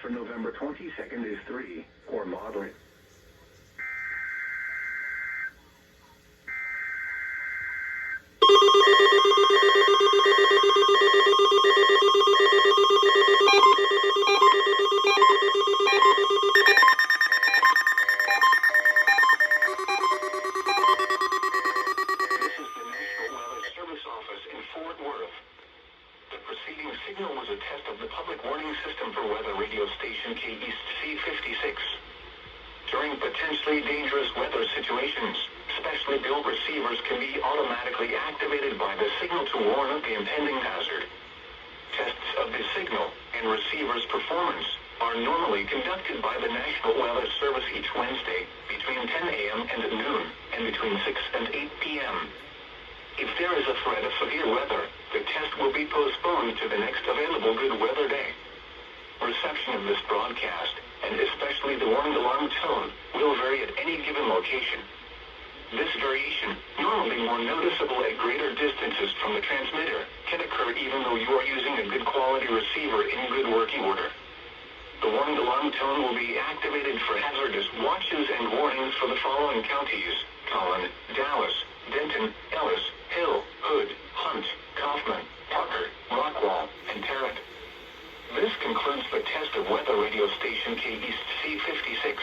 for November 22nd is 3, or moderate. The preceding signal was a test of the public warning system for weather radio station KEC56. During potentially dangerous weather situations, specially built receivers can be automatically activated by the signal to warn of the impending hazard. Tests of the signal and receiver's performance are normally conducted by the National Weather Service each Wednesday between 10 a.m. and noon, and between 6 and 8 p.m. If there is a threat of severe weather, the test will be postponed to the next available good weather day. Reception of this broadcast, and especially the warning alarm tone, will vary at any given location. This variation, normally more noticeable at greater distances from the transmitter, can occur even though you are using a good quality receiver in good working order. The warning alarm tone will be activated for hazardous watches and warnings for the following counties: Collin, Dallas, Denton, Ellis, Hill, Hood, Hunt, Kaufman, Parker, Rockwall, and Tarrant. This concludes the test of weather radio station KEC56.